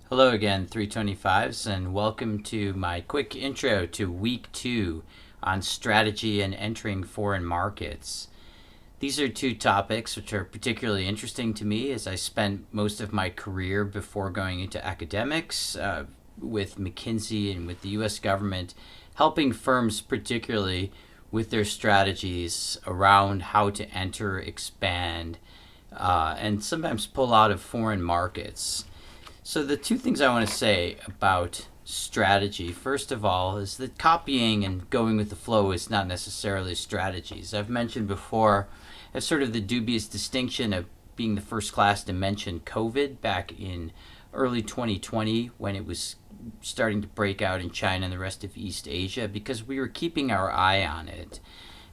Hello again, 325s, and welcome to my quick intro to week 2 on strategy and entering foreign markets. These are two topics which are particularly interesting to me as I spent most of my career before going into academics with McKinsey and with the US government, helping firms particularly with their strategies around how to enter, expand, and sometimes pull out of foreign markets. So the two things I want to say about strategy, first of all, is that copying and going with the flow is not necessarily strategies. I've mentioned before as sort of the dubious distinction of being the first class to mention COVID back in early 2020 when it was starting to break out in China and the rest of East Asia, because we were keeping our eye on it.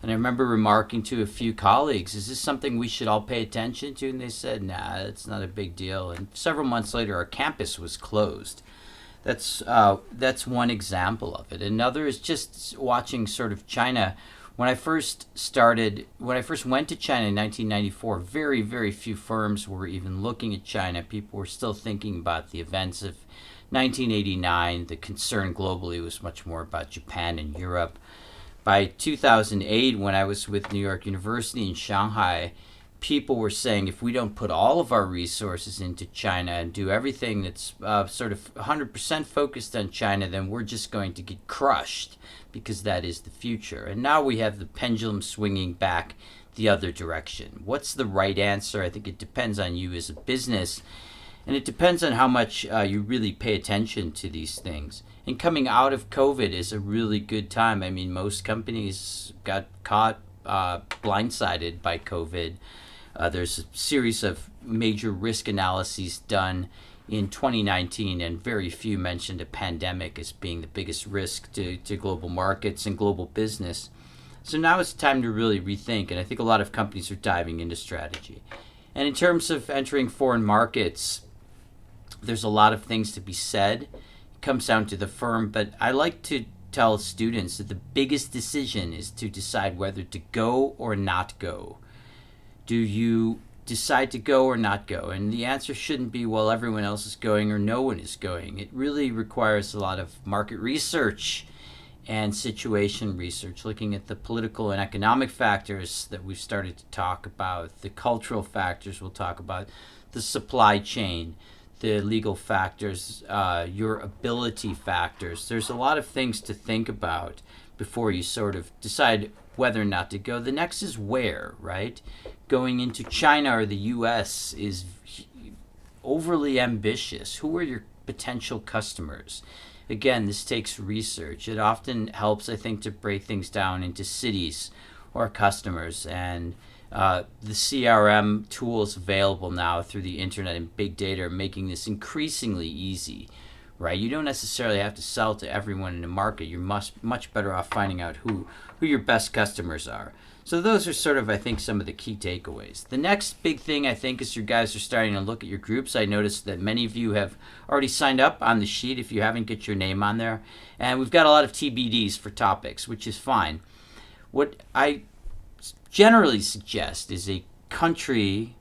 And I remember remarking to a few colleagues, is this something we should all pay attention to? And they said, nah, it's not a big deal. And several months later, our campus was closed. That's one example of it. Another is just watching sort of China. When I first went to China in 1994, very, very few firms were even looking at China. People were still thinking about the events of 1989. The concern globally was much more about Japan and Europe. By 2008, when I was with New York University in Shanghai, people were saying if we don't put all of our resources into China and do everything that's sort of 100% focused on China, then we're just going to get crushed because that is the future. And now we have the pendulum swinging back the other direction. What's the right answer? I think it depends on you as a business, and it depends on how much you really pay attention to these things. And coming out of COVID is a really good time. I mean, most companies got caught blindsided by COVID. There's a series of major risk analyses done in 2019, and very few mentioned a pandemic as being the biggest risk to global markets and global business. So now it's time to really rethink, and I think a lot of companies are diving into strategy. And in terms of entering foreign markets, there's a lot of things to be said. It comes down to the firm, but I like to tell students that the biggest decision is to decide whether to go or not go. Do you decide to go or not go? And the answer shouldn't be, well, everyone else is going or no one is going. It really requires a lot of market research and situation research, looking at the political and economic factors that we've started to talk about, the cultural factors we'll talk about, the supply chain, the legal factors, your ability factors. There's a lot of things to think about before you sort of decide whether or not to go. The next is where, right? Going into China or the US is overly ambitious. Who are your potential customers? Again, this takes research. It often helps, I think, to break things down into cities or customers, and the CRM tools available now through the internet and big data are making this increasingly easy, right? You don't necessarily have to sell to everyone in the market. You're much better off finding out who your best customers are. So those are sort of, I think, some of the key takeaways. The next big thing, I think, is you guys are starting to look at your groups. I noticed that many of you have already signed up on the sheet. If you haven't, get your name on there. And we've got a lot of TBDs for topics, which is fine. What I generally suggest is a company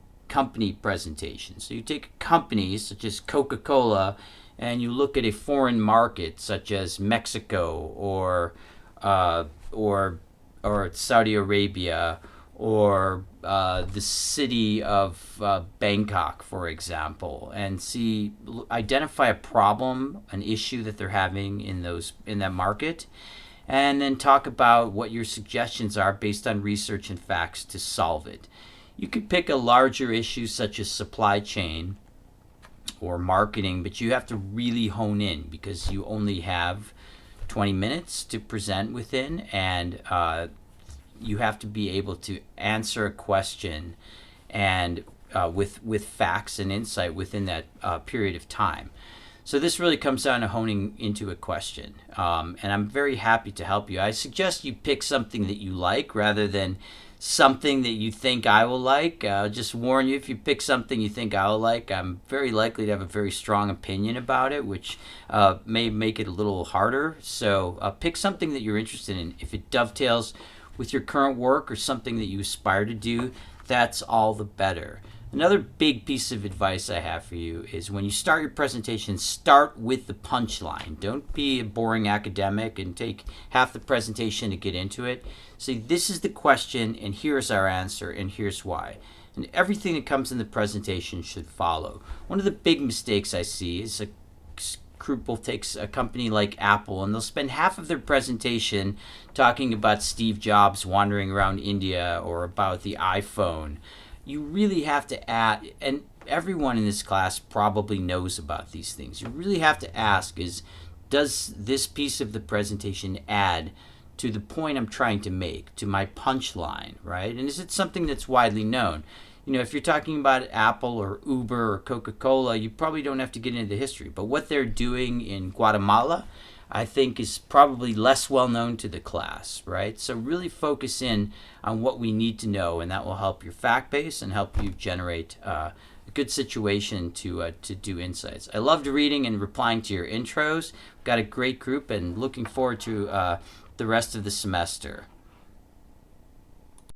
presentation. So you take a company such as Coca-Cola and you look at a foreign market such as Mexico or Saudi Arabia or the city of Bangkok, for example, and identify a problem, an issue that they're having in that market, and then talk about what your suggestions are based on research and facts to solve it. You could pick a larger issue such as supply chain or marketing, but you have to really hone in because you only have 20 minutes to present within, and you have to be able to answer a question and with facts and insight within that period of time. So this really comes down to honing into a question, and I'm very happy to help you. I suggest you pick something that you like rather than something that you think I will like. I'll just warn you, if you pick something you think I will like, I'm very likely to have a very strong opinion about it, which may make it a little harder. So pick something that you're interested in. If it dovetails with your current work or something that you aspire to do, that's all the better. Another big piece of advice I have for you is when you start your presentation, start with the punchline. Don't be a boring academic and take half the presentation to get into it. Say, this is the question, and here's our answer, and here's why. And everything that comes in the presentation should follow. One of the big mistakes I see is a group will take a company like Apple and they'll spend half of their presentation talking about Steve Jobs wandering around India or about the iPhone. You really have to add, and everyone in this class probably knows about these things. You really have to ask is, does this piece of the presentation add to the point I'm trying to make, to my punchline, right? And is it something that's widely known? If you're talking about Apple or Uber or Coca-Cola, you probably don't have to get into the history. But what they're doing in Guatemala, I think, is probably less well known to the class, right? So really focus in on what we need to know, and that will help your fact base and help you generate a good situation to do insights. I loved reading and replying to your intros. Got a great group, and looking forward to the rest of the semester.